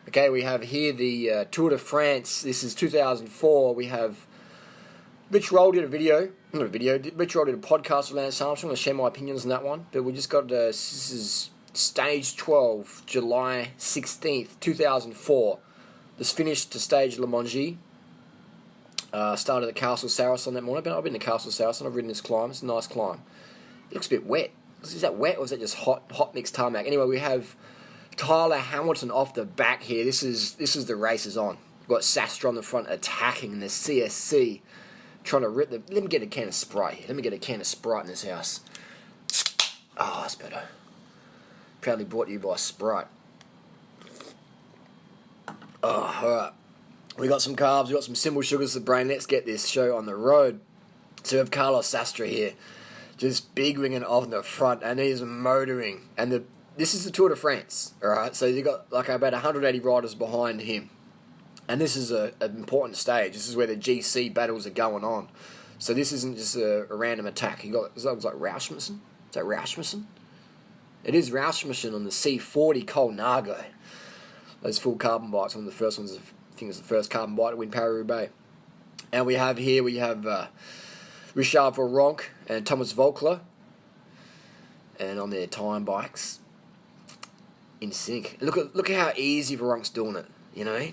Okay, we have here the Tour de France. This is 2004. We have Rich Roll did a video. Not a video. Rich Roll did a podcast with Lance Armstrong. I'm going to share my opinions on that one. But we just got this is stage 12, July 16th, 2004. This finished to stage Le Mongie. Started at Castle Saracen that morning. I've been to Castle Saracen. I've ridden this climb. It's a nice climb. It looks a bit wet. Is that wet or is that just hot mixed tarmac? Anyway, we have Tyler Hamilton off the back here. This is the race is on. We've got Sastra on the front attacking the CSC. Trying to rip the... Let me get a can of Sprite here. Let me get a can of Sprite in this house. Oh, that's better. Proudly brought to you by Sprite. Oh, alright. We got some carbs. We got some simple sugars for the brain. Let's get this show on the road. So we have Carlos Sastra here. Just big ringing off the front. And he's motoring. And this is the Tour de France. Alright. So you've got like about 180 riders behind him. And this is an important stage. This is where the GC battles are going on. So this isn't just a random attack. You got sounds like Rasmussen. Is that Rasmussen? It is Rasmussen on the C40 Colnago. Those full carbon bikes. One of the first ones. I think it's the first carbon bike to win Paris-Roubaix. And we have Richard Verronk and Thomas Volkler. And on their time bikes. In sync. Look at how easy Verronk's doing it. You know?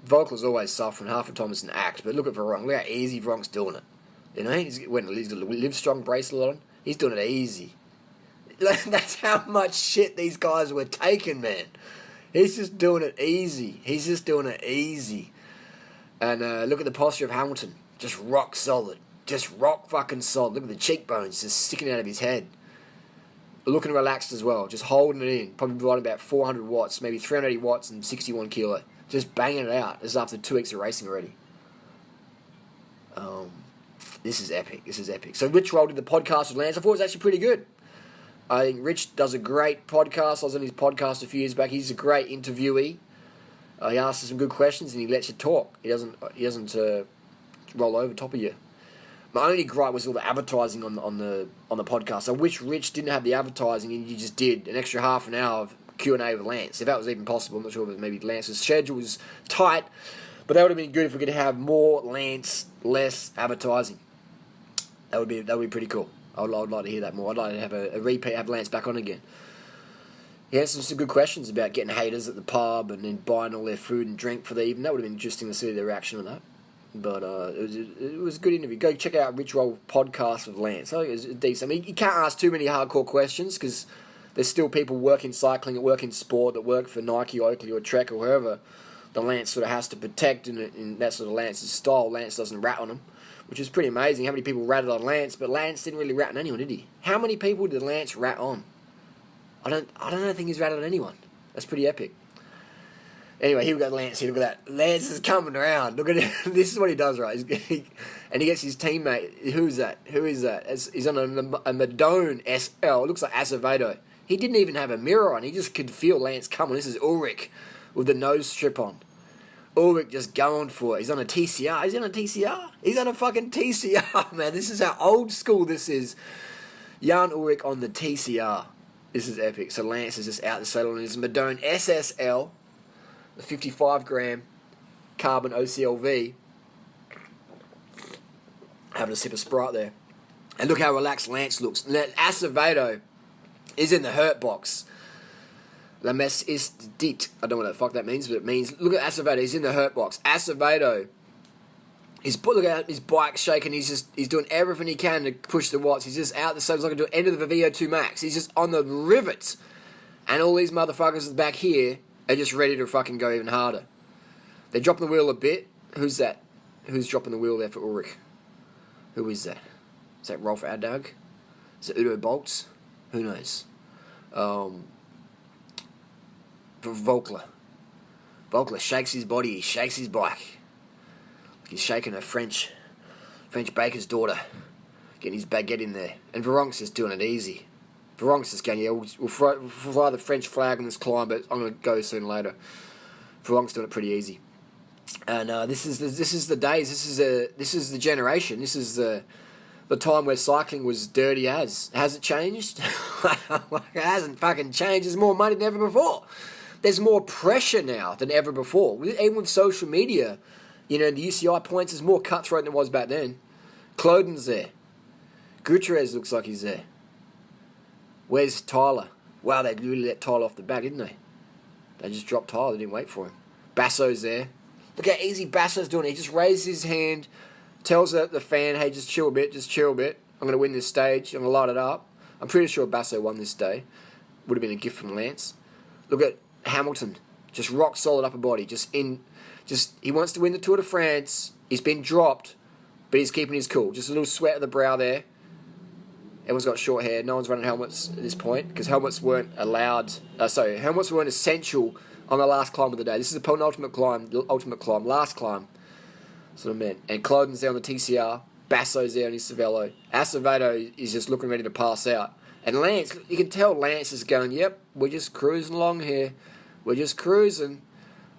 Volkler's always suffering. Half the time it's an act. But look at Verronk. Look how easy Verronk's doing it. You know? He's got a Livestrong bracelet on. He's doing it easy. That's how much shit these guys were taking, man. He's just doing it easy. He's just doing it easy. And look at the posture of Hamilton. Just rock solid. Just rock fucking solid. Look at the cheekbones just sticking out of his head. Looking relaxed as well. Just holding it in. Probably providing about 400 watts. Maybe 380 watts and 61 kilo. Just banging it out. This is after 2 weeks of racing already. This is epic. This is epic. So Rich Roll did the podcast with Lance. I thought it was actually pretty good. I think Rich does a great podcast. I was on his podcast a few years back. He's a great interviewee. He asks some good questions and he lets you talk. He doesn't roll over top of you. My only gripe was all the advertising on the podcast. I wish Rich didn't have the advertising and you just did an extra half an hour of Q&A with Lance. If that was even possible, I'm not sure if maybe Lance's schedule was tight, but that would have been good if we could have more Lance, less advertising. That would be pretty cool. I would like to hear that more. I'd like to have a repeat, have Lance back on again. He answered some good questions about getting haters at the pub and then buying all their food and drink for the evening. That would have been interesting to see their reaction on that. But it was a good interview. Go check out Rich Roll podcast with Lance. I think it was decent. I mean, you can't ask too many hardcore questions because there's still people working cycling, that work in sport, that work for Nike, Oakley, or Trek, or whoever. The Lance sort of has to protect in that sort of Lance's style. Lance doesn't rat on him, which is pretty amazing. How many people ratted on Lance, but Lance didn't really rat on anyone, did he? How many people did Lance rat on? I don't think he's ratted on anyone. That's pretty epic. Anyway, here we got Lance here. Look at that. Lance is coming around. Look at it. This is what he does, right? And he gets his teammate. Who's that? Who is that? He's on a Madone SL. It looks like Acevedo. He didn't even have a mirror on. He just could feel Lance coming. This is Ulrich with the nose strip on. Ulrich just going for it. He's on a TCR. Is he on a TCR? He's on a fucking TCR, man. This is how old school this is. Jan Ulrich on the TCR. This is epic. So Lance is just out the saddle on his Madone SSL, the 55 gram carbon OCLV. Having a sip of Sprite there. And look how relaxed Lance looks. Acevedo is in the hurt box. La messe is dit. I don't know what the fuck that means, but it means, look at Acevedo, he's in the hurt box. Acevedo, look at his bike shaking, he's doing everything he can to push the watts. He's just out the side, he's like to end of the VO2 max. He's just on the rivets. And all these motherfuckers back here are just ready to fucking go even harder. They're dropping the wheel a bit. Who's that? Who's dropping the wheel there for Ulrich? Who is that? Is that Rolf Adag? Is it Udo Boltz? Who knows? Volkler. Volkler shakes his body, he shakes his bike. He's shaking a French baker's daughter. Getting his baguette in there. And Verronk's just doing it easy. Verronk's just going, yeah, we'll fly the French flag on this climb, but I'm going to go soon later. Verronk's doing it pretty easy. And this is the days, this is the generation, this is the time where cycling was dirty as. Has it changed? It hasn't fucking changed. There's more money than ever before. there's more pressure now than ever before. Even with social media, the UCI points is more cutthroat than it was back then. Cloden's there. Gutierrez looks like he's there. Where's Tyler? Wow, they really let Tyler off the back, didn't they? They just dropped Tyler. They didn't wait for him. Basso's there. Look how easy Basso's doing it. He just raises his hand, tells the fan, hey, just chill a bit, I'm going to win this stage. I'm going to light it up. I'm pretty sure Basso won this day. Would have been a gift from Lance. Look at Hamilton. Just rock solid upper body. He wants to win the Tour de France. He's been dropped, but he's keeping his cool. Just a little sweat at the brow there. Everyone's got short hair. No one's running helmets at this point because helmets weren't allowed. Helmets weren't essential on the last climb of the day. This is the penultimate climb, last climb. That's what I meant. And Cloden's there on the TCR. Basso's there on his Cervelo. Acevedo is just looking ready to pass out. And Lance, you can tell Lance is going, yep, we're just cruising along here. We're just cruising.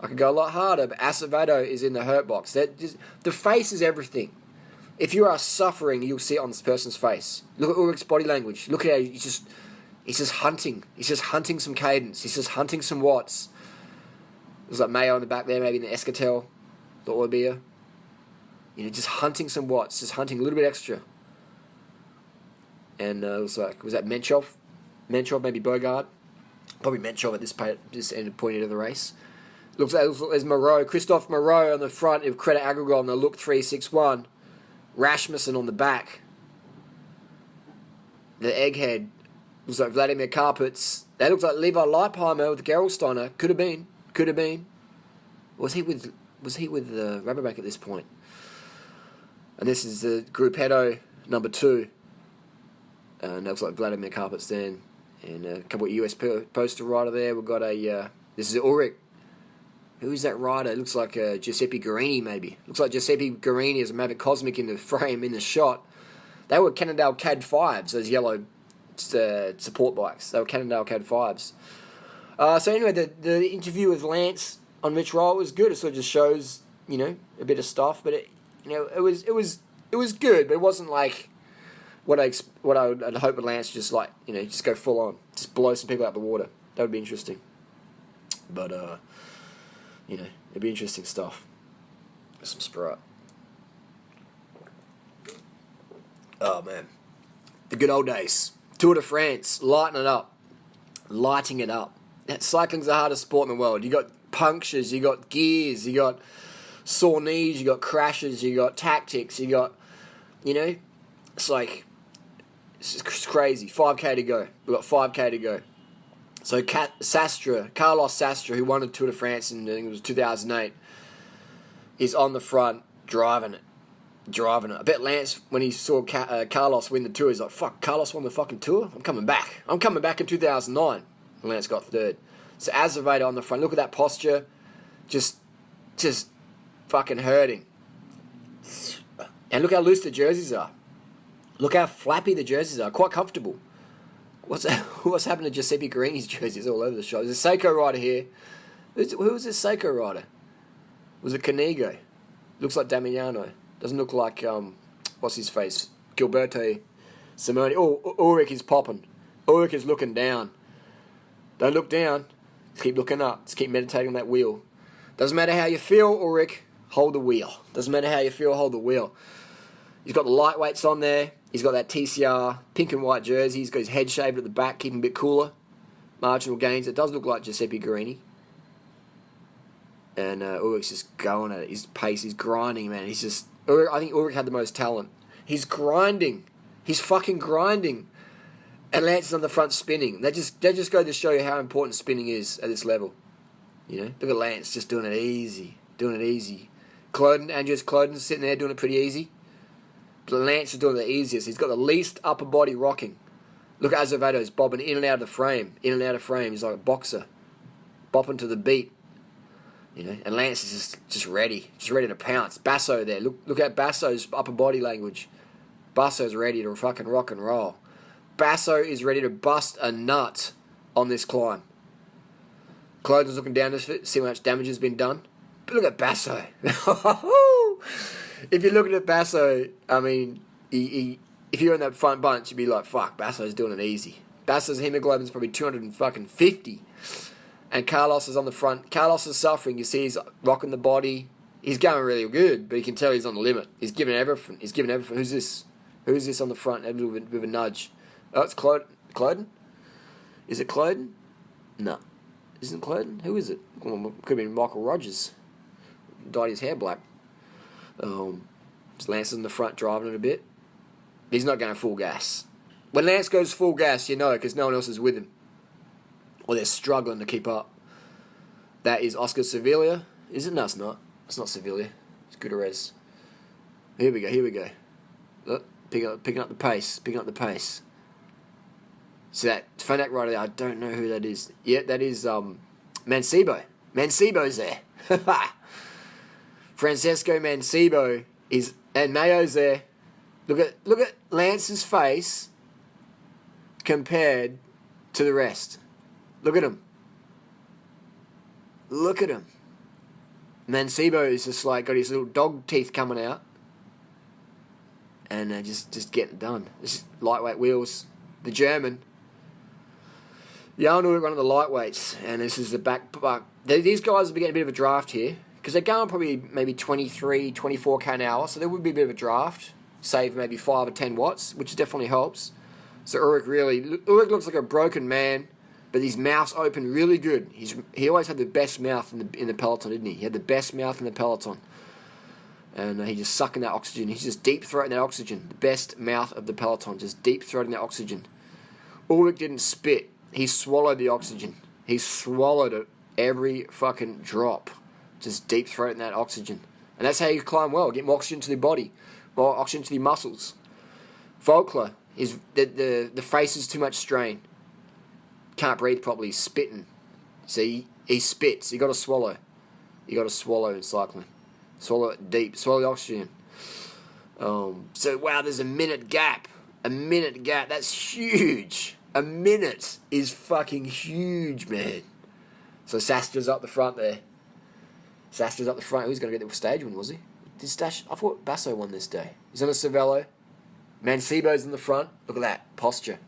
I could go a lot harder, but Acevedo is in the hurt box. The face is everything. If you are suffering, you'll see it on this person's face. Look at Ulrich's body language. Look at how he's just hunting. He's just hunting some cadence. He's just hunting some watts. There's like Mayo in the back there, maybe in the Escatel, the Orbea. Just hunting some watts, just hunting a little bit extra. And was that Menchov? Menchov, maybe Bogard? Probably Menchov at this point of the race. Looks like there's Moreau. Christophe Moreau on the front of Credit Agricole on the look 361. Rasmussen on the back. The egghead looks like Vladimir Karpitz. That looks like Levi Leipheimer with Gerolsteiner. Could have been. Was he with Rabobank at this point? And this is the Gruppetto number 2. And that looks like Vladimir Karpitz then. And a couple of US poster rider there. We've got this is Ulrich. Who is that rider? It looks like Giuseppe Guarini, maybe. Looks like Giuseppe Guarini as a Mavic Cosmic in the frame, in the shot. They were Cannondale CAD 5s, those yellow support bikes. They were Cannondale CAD 5s. So anyway, the interview with Lance on Rich Roll was good. It sort of just shows, a bit of stuff. But it was good, but it wasn't like what I'd hope with Lance, just go full on, just blow some people out the water. That would be interesting. But it'd be interesting stuff. Some Sprite. Oh man, the good old days. Tour de France, lighting it up. Cycling's the hardest sport in the world. You got punctures, you got gears, you got sore knees, you got crashes, you got tactics, you got, it's crazy. 5k to go. We've got 5k to go. So Carlos Sastre, who won the Tour de France in, I think it was 2008, is on the front, driving it. I bet Lance, when he saw Carlos win the Tour, he's like, fuck, Carlos won the fucking Tour? I'm coming back in 2009. And Lance got third. So Acevedo on the front, look at that posture, just fucking hurting. And look how loose the jerseys are. Look how flappy the jerseys are, quite comfortable. What's happened to Giuseppe Guarini's jerseys all over the shop? There's a Seiko rider here. Who was this Seiko rider? Was it Canigo? Looks like Damiano. Doesn't look like, what's his face? Gilberto Simone. Oh, Ulrich is popping. Ulrich is looking down. Don't look down. Just keep looking up. Just keep meditating on that wheel. Doesn't matter how you feel, Ulrich. Hold the wheel. Doesn't matter how you feel, hold the wheel. He's got the lightweights on there. He's got that TCR pink and white jersey. He's got his head shaved at the back, keeping a bit cooler. Marginal gains. It does look like Giuseppe Guarini. And Ulrich's just going at it. His pace, he's grinding, man. I think Ulrich had the most talent. He's grinding. He's fucking grinding. And Lance is on the front spinning. They just go to show you how important spinning is at this level. Look at Lance just doing it easy. Andreas Cloden's sitting there doing it pretty easy. But Lance is doing the easiest. He's got the least upper body rocking. Look at Azevedo's bobbing in and out of the frame. He's like a boxer. Bopping to the beat. And Lance is just ready to pounce. Basso there. Look at Basso's upper body language. Basso's ready to fucking rock and roll. Basso is ready to bust a nut on this climb. Cloden's looking down to see how much damage has been done. But look at Basso. If you're looking at Basso, I mean, if you're in that front bunch, you'd be like, fuck, Basso's doing it easy. Basso's hemoglobin's probably 250. And Carlos is on the front. Carlos is suffering. You see he's rocking the body. He's going really good, but you can tell he's on the limit. He's giving everything. Who's this? Who's this on the front? A little bit of a nudge. Oh, it's Cloden? Is it Cloden? No. Isn't it Cloden? Who is it? Could have been Michael Rogers. Dyed his hair black. Lance is in the front driving it a bit. He's not going full gas. When Lance goes full gas, you know, because no one else is with him. Or they're struggling to keep up. That is Oscar Sevilla. Is it? No, it's not. It's not Sevilla. It's Gutierrez. Here we go. Look, picking up the pace. So that Fanac rider there, I don't know who that is. Yeah, that is Mancebo. Mancebo's there. Francesco Mancebo and Mayo's there. Look at Lance's face compared to the rest. Look at him. Mancebo is just like got his little dog teeth coming out, and just getting it done. Just lightweight wheels. The German. Jan Ulrich running the lightweights, and this is the back. These guys will be getting a bit of a draft here because they're going probably maybe 23, 24k an hour, so there would be a bit of a draft. Save maybe 5 or 10 watts, which definitely helps. So Ulrich looks like a broken man, but his mouth's open really good. He always had the best mouth in the peloton, didn't he? He had the best mouth in the peloton, and he's just sucking that oxygen. He's just deep throating that oxygen. The best mouth of the peloton, just deep throating that oxygen. Ulrich didn't spit. He swallowed the oxygen. He swallowed it every fucking drop. Just deep throating that oxygen. And that's how you climb well. Get more oxygen to the body. More oxygen to the muscles. Volkler, the face is too much strain. Can't breathe properly. He's spitting. See, he spits. You got to swallow. You got to swallow in cycling. Swallow it deep. Swallow the oxygen. So, wow, there's a minute gap. That's huge. A minute is fucking huge, man. So Sastra's up the front there. Who's going to get the stage win, was he? I thought Basso won this day. He's on a Cervelo. Mancebo's in the front. Look at that posture.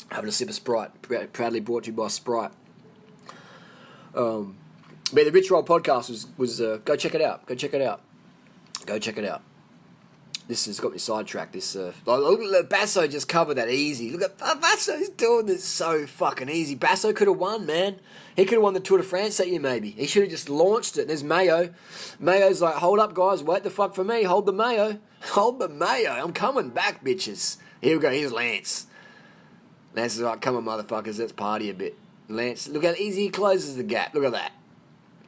Having a sip of Sprite. Proudly brought to you by Sprite. But the Rich Roll podcast was go check it out. This has got me sidetracked. Look at Basso just covered that easy. Look at Basso's doing this so fucking easy. Basso could have won, man. He could have won the Tour de France that year, maybe. He should have just launched it. There's Mayo. Mayo's like, hold up, guys. Wait the fuck for me. Hold the Mayo. I'm coming back, bitches. Here we go. Here's Lance. Lance is like, come on, motherfuckers. Let's party a bit. Lance, look how easy he closes the gap. Look at that.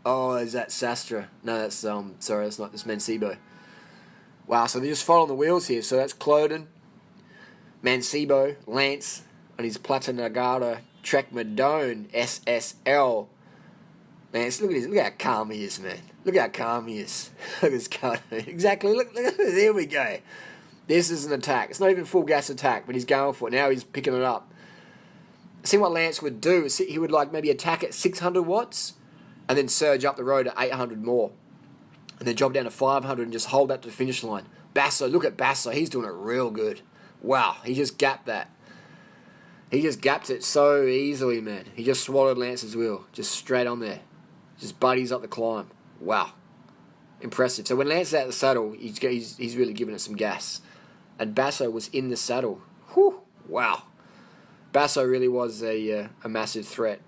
Oh, is that Sastra? No, that's, sorry, that's not. That's Mancebo. Wow, so they're just following the wheels here. So that's Cloden, Mancebo, Lance, and his Platinagata Trek Madone SSL. Lance, look at this. Look how calm he is, man. Look at this car. Exactly. Look at this. There we go. This is an attack. It's not even full gas attack, but he's going for it. Now he's picking it up. See what Lance would do is he would like maybe attack at 600 watts and then surge up the road at 800 more. And then drop down to 500 and just hold that to the finish line. Basso, look at Basso. He's doing it real good. Wow, he just gapped that. He just gapped it so easily, man. He just swallowed Lance's wheel. Just straight on there. Just buddies up the climb. Wow. Impressive. So when Lance is out of the saddle, he's really giving it some gas. And Basso was in the saddle. Whew. Wow. Basso really was a massive threat.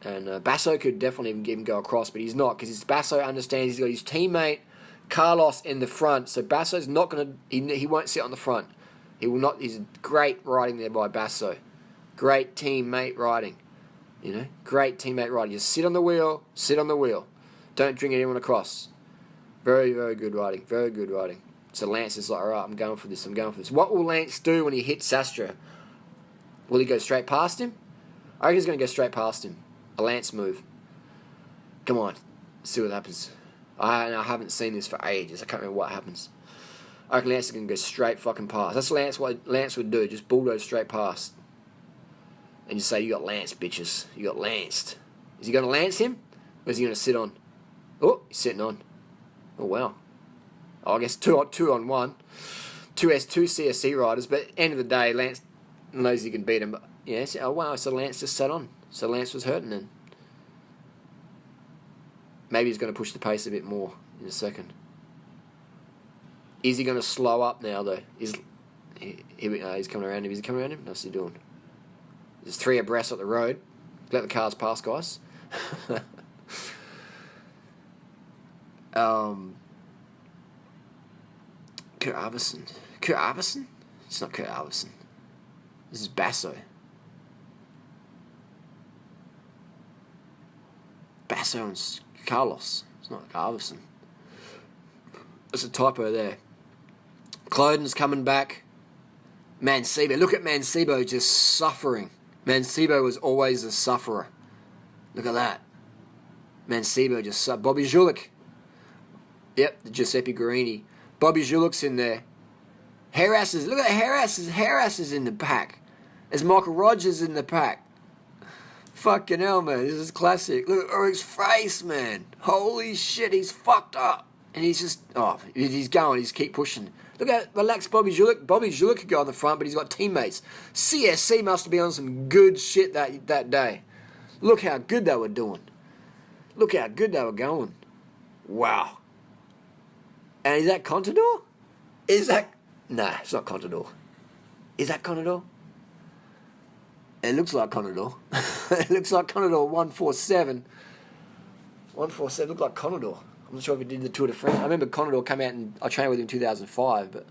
And Basso could definitely even go across, but he's not, because Basso understands he's got his teammate Carlos in the front, so Basso's not going to, he won't sit on the front. He will not. He's great riding there by Basso. Great teammate riding. You know, great teammate riding. Just sit on the wheel, Don't bring anyone across. Very, very good riding. So Lance is like, all right, I'm going for this. What will Lance do when he hits Sastra? Will he go straight past him? I reckon he's going to go straight past him. A Lance move. Come on. Let's see what happens. I haven't seen this for ages. I can't remember what happens. I reckon Lance is going to go straight fucking past. That's what Lance would do. Just bulldoze straight past. And just say, you got Lance, bitches. You got Lanced. Is he going to Lance him? Or is he going to sit on? Oh, he's sitting on. Oh, wow. Oh, I guess two on one. Two CSC riders. But at the end of the day, Lance knows he can beat him. But yes, oh wow, so Lance just sat on. So Lance was hurting then. Maybe he's going to push the pace a bit more in a second. Is he going to slow up now though? He's coming around him. Is he coming around him? What's he doing? There's 3 abreast up the road. Let the cars pass, guys. Kurt Arvidsson. Kurt Arvidsson? It's not Kurt Arvidsson. This is Basso. Basso and Carlos. It's not Arvidsson. There's a typo there. Cloden's coming back. Mancebo. Look at Mancebo just suffering. Mancebo was always a sufferer. Look at that. Mancebo just suffered. Bobby Julich. Yep, the Giuseppe Guarini. Bobby Julich's in there. Harris. Look at Harris is in the pack. There's Michael Rogers in the pack. Fucking hell, man. This is classic. Look at Ulrich's face, man. Holy shit, he's fucked up. And he's just, he's going. He's keep pushing. Look at relax Bobby Julich. Bobby Julich could go on the front, but he's got teammates. CSC must have been on some good shit that day. Look how good they were doing. Look how good they were going. Wow. And is that Contador? Nah, it's not Contador. Is that Contador? It looks like Contador. It looks like Contador 147. 147 looked like Contador. I'm not sure if he did the Tour de France. I remember Contador came out and I trained with him in 2005, but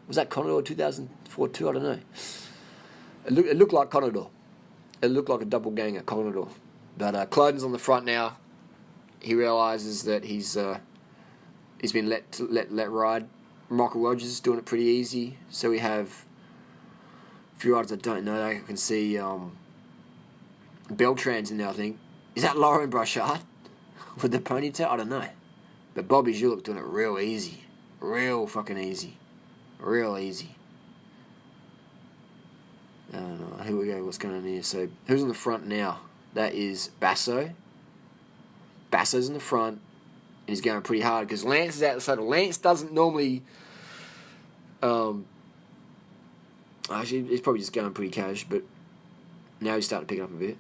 was that Contador 2004 too? I don't know. It looked like Contador. It looked like a double ganger, Contador. But Cloden's on the front now. He realises that he's been let ride. Michael Rogers is doing it pretty easy. So we have a few riders I don't know. I can see Beltran's in there, I think. Is that Lauren Brachard with the ponytail? I don't know. But Bobby Julich doing it real easy. Real fucking easy. Real easy. I don't know. Here we go. What's going on here? So, who's on the front now? That is Basso. Basso's in the front. And he's going pretty hard because Lance is out the saddle. Lance doesn't normally... actually, he's probably just going pretty cash, but now he's starting to pick up a bit.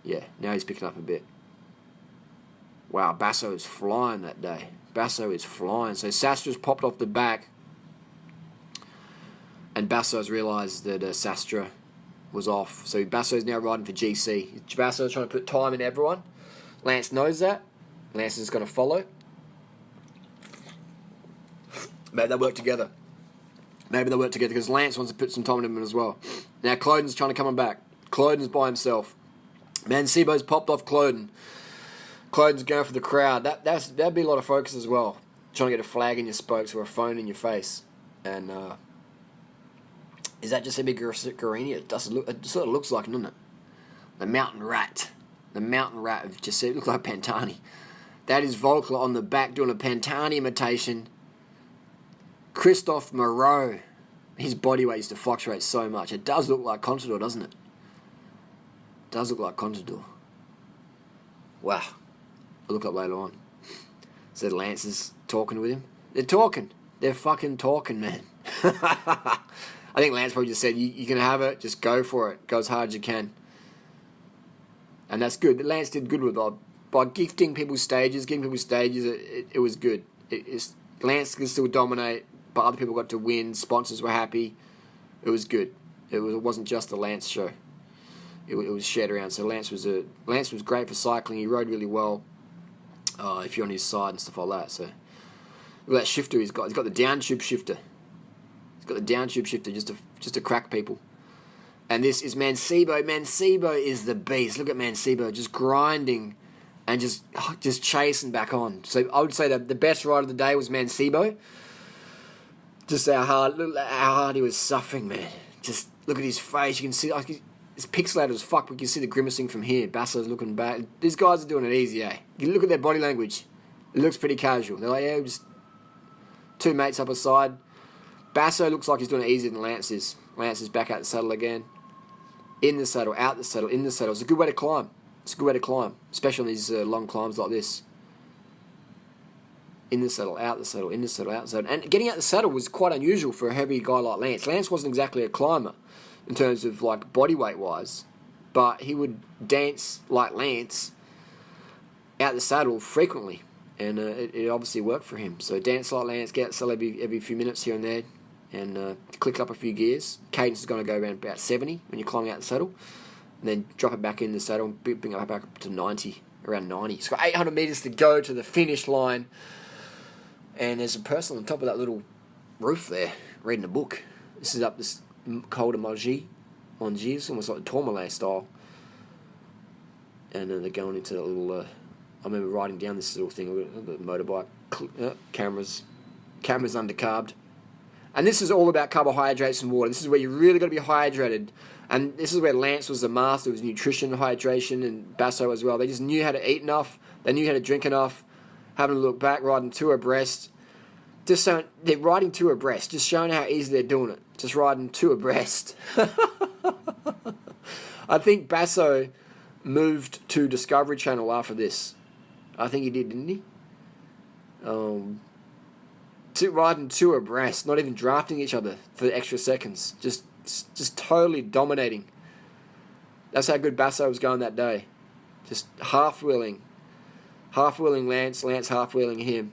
Yeah, now he's picking up a bit. Wow, Basso is flying that day. Basso is flying. So Sastra's popped off the back. And Basso's realised that Sastra was off. So Basso's now riding for GC. Basso's trying to put time in everyone. Lance knows that. Lance is going to follow. Maybe they'll work together. Because Lance wants to put some time in him as well. Now Cloden's trying to come back. Cloden's by himself. Mancebo's popped off Cloden. Cloden's going for the crowd. That'd be a lot of focus as well. Trying to get a flag in your spokes or a phone in your face. And is that just a big Guarini? It sort of looks like it, doesn't it? The mountain rat. The mountain rat of Giuseppe. It looks like Pantani. That is Volkler on the back doing a Pantani imitation. Christophe Moreau. His body weight used to fluctuate so much. It does look like Contador, doesn't it? It does look like Contador. Wow. I'll look up later on. So Lance is talking with him. They're talking. They're fucking talking, man. I think Lance probably just said, you can have it, just go for it. Go as hard as you can. And that's good. Lance did good with it. By giving people stages, it was good. Lance can still dominate, but other people got to win. Sponsors were happy. It was good. It wasn't just a Lance show. It was shared around. So Lance was great for cycling. He rode really well. If you're on his side and stuff like that. So look at that shifter he's got. He's got the down tube shifter. He's got the down tube shifter just to crack people. And this is Mancebo. Mancebo is the beast. Look at Mancebo just grinding and just chasing back on. So I would say that the best ride of the day was Mancebo. Just how hard he was suffering, man. Just look at his face. You can see it's pixelated as fuck, but you can see the grimacing from here. Basso's looking back. These guys are doing it easy, eh? You look at their body language. It looks pretty casual. They're like, yeah, just two mates up a side. Basso looks like he's doing it easier than Lance is. Lance is back out the saddle again. In the saddle, out the saddle, in the saddle. It's a good way to climb. Especially on these long climbs like this. in the saddle, out the saddle, in the saddle, out the saddle. And getting out the saddle was quite unusual for a heavy guy like Lance. Lance wasn't exactly a climber in terms of like body weight wise, but he would dance like Lance out the saddle frequently, and it obviously worked for him. So dance like Lance, get out the saddle every few minutes here and there, and click up a few gears. Cadence is going to go around about 70 when you're climbing out the saddle, and then drop it back in the saddle, bring it back up to 90, around 90. It's got 800 metres to go to the finish line. And there's a person on top of that little roof there, reading a book. This is up this Col de Mongie. It's almost like the Tourmalet style. And then they're going into that little... I remember riding down this little thing, the motorbike. Cameras undercarbed. And this is all about carbohydrates and water. This is where you really got to be hydrated. And this is where Lance was the master. It was nutrition, hydration, and Basso as well. They just knew how to eat enough. They knew how to drink enough. Having a look back, riding two abreast. Just showing, they're riding two abreast, just showing how easy they're doing it. Just riding two abreast. I think Basso moved to Discovery Channel after this. I think he did, didn't he? Riding two abreast, not even drafting each other for extra seconds. Just totally dominating. That's how good Basso was going that day. Just half-wheeling Lance half-wheeling him,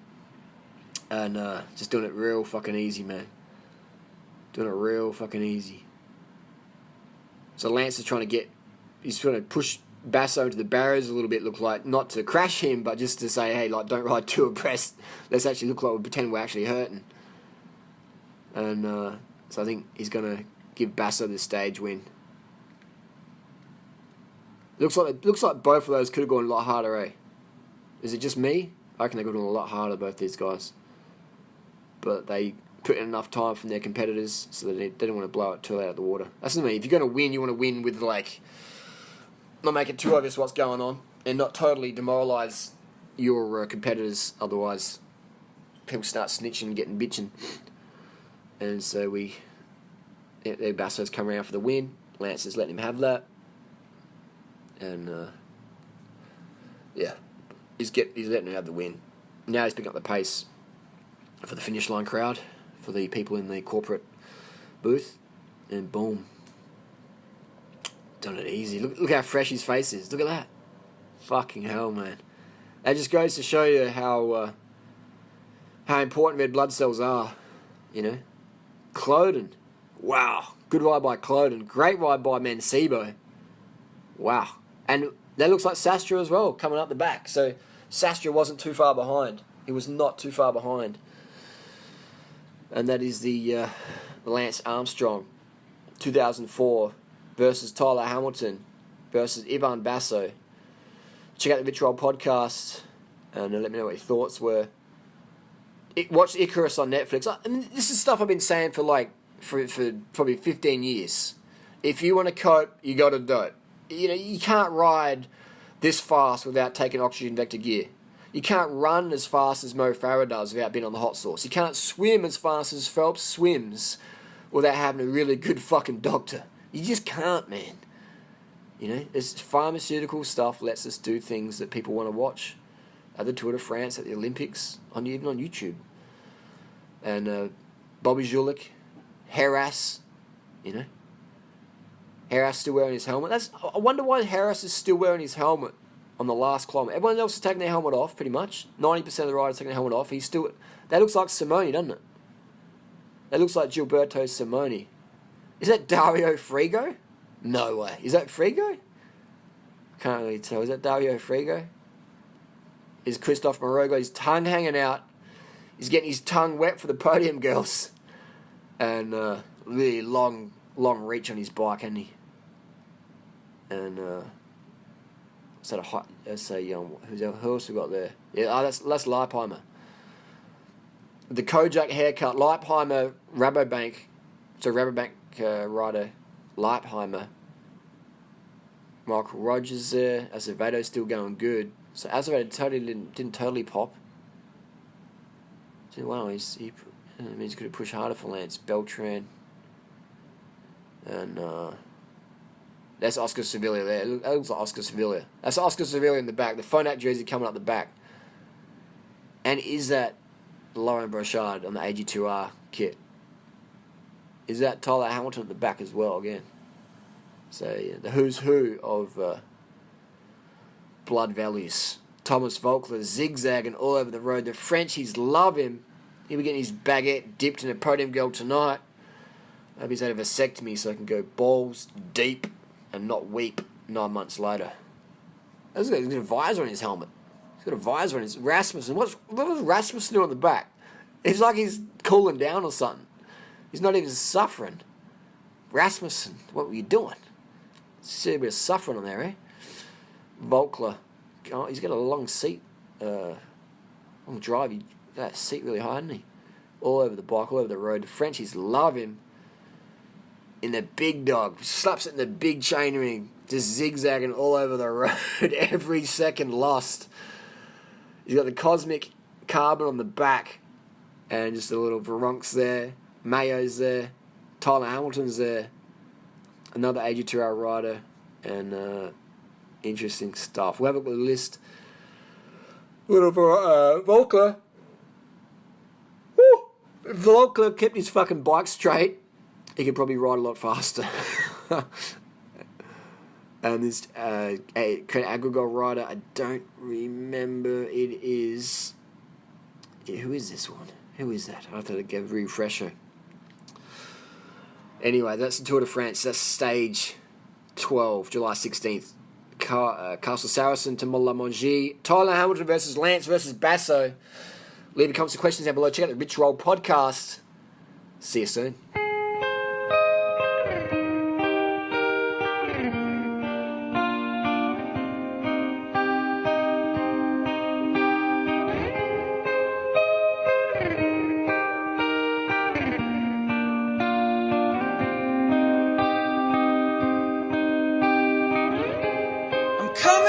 and just doing it real fucking easy, man. Doing it real fucking easy. So Lance is he's trying to push Basso into the barriers a little bit, look like, not to crash him, but just to say, hey, like, don't ride two abreast. Let's actually look like we pretend we're actually hurting. And so I think he's going to give Basso the stage win. Looks like both of those could have gone a lot harder, eh? Is it just me? I reckon they could have gone a lot harder, both these guys. But they put in enough time from their competitors, so they didn't want to blow it too out of the water. That's what I mean. If you're going to win, you want to win with, like, not make it too obvious what's going on, and not totally demoralise your competitors. Otherwise, people start snitching and getting bitching. And so Basso's come around for the win. Lance is letting him have that. And, yeah. He's letting him have the win. Now he's picking up the pace for the finish line crowd, for the people in the corporate booth, and boom. Done it easy. Look how fresh his face is. Look at that. Fucking hell, man. That just goes to show you how important red blood cells are, you know. Cloden. Wow. Good ride by Cloden. Great ride by Mancebo. Wow. And that looks like Sastra as well, coming up the back. So Sastra wasn't too far behind. He was not too far behind. And that is the Lance Armstrong, 2004, versus Tyler Hamilton, versus Ivan Basso. Check out the Rich Roll podcast, and let me know what your thoughts were. Watch Icarus on Netflix. I mean, this is stuff I've been saying for probably 15 years. If you want to cope, you got to do it. You know, you can't ride this fast without taking oxygen vector gear. You can't run as fast as Mo Farah does without being on the hot sauce. You can't swim as fast as Phelps swims without having a really good fucking doctor. You just can't, man. You know, this pharmaceutical stuff lets us do things that people want to watch. At the Tour de France, at the Olympics, even on YouTube. And Bobby Julich, Harras, you know. Harras still wearing his helmet. I wonder why Harras is still wearing his helmet on the last kilometre. Everyone else is taking their helmet off, pretty much. 90% of the riders taking their helmet off. That looks like Simone, doesn't it? That looks like Gilberto Simone. Is that Dario Frigo? No way. Is that Frigo? Can't really tell. Is that Dario Frigo? Is Christophe Moreau got his tongue hanging out? He's getting his tongue wet for the podium girls. And really long reach on his bike, hasn't he? And who else we got there? Yeah, that's Leipheimer. The Kojak haircut, Leipheimer, Rabobank. So Rabobank rider, Leipheimer. Michael Rogers there. Azevedo's still going good. So Azevedo didn't totally pop. So, wow, he's going to push harder for Lance. Beltran. And that's Oscar Sevilla there. That looks like Oscar Sevilla. That's Oscar Sevilla in the back. The Phonak jersey coming up the back. And is that Lauren Brochard on the AG2R kit. Is that Tyler Hamilton at the back as well again? So yeah, the who's who of blood values. Thomas Volkler zigzagging all over the road. The Frenchies love him. He'll be getting his baguette dipped in a podium girl tonight. I hope he's had a vasectomy so I can go balls deep and not weep 9 months later. He's got a visor on his helmet. He's got a visor on his... Rasmussen. What does Rasmussen do on the back? It's like he's cooling down or something. He's not even suffering. Rasmussen, what were you doing? See a bit of suffering on there, eh? Volkler. Oh, he's got a long seat. Long drive. He got that seat really high, hasn't he? All over the bike, all over the road. The Frenchies love him. In the big dog. Slaps it in the big chain ring. Just zigzagging all over the road. Every second lost. He's got the Cosmic Carbon on the back. And just a little Veronks there. Mayo's there. Tyler Hamilton's there. Another AG2R rider. And interesting stuff. We'll have a look at the list. Little Volkler. Woo! If Volkler kept his fucking bike straight, he could probably ride a lot faster. And this Agrigol rider, I don't remember. It is... Yeah, who is this one? Who is that? I have to get a refresher. Anyway, that's the Tour de France. That's stage 12, July 16th. Castle Saracen to Montlamongie. Tyler Hamilton versus Lance versus Basso. Leave your comments and questions down below. Check out the Rich Roll podcast. See you soon. Come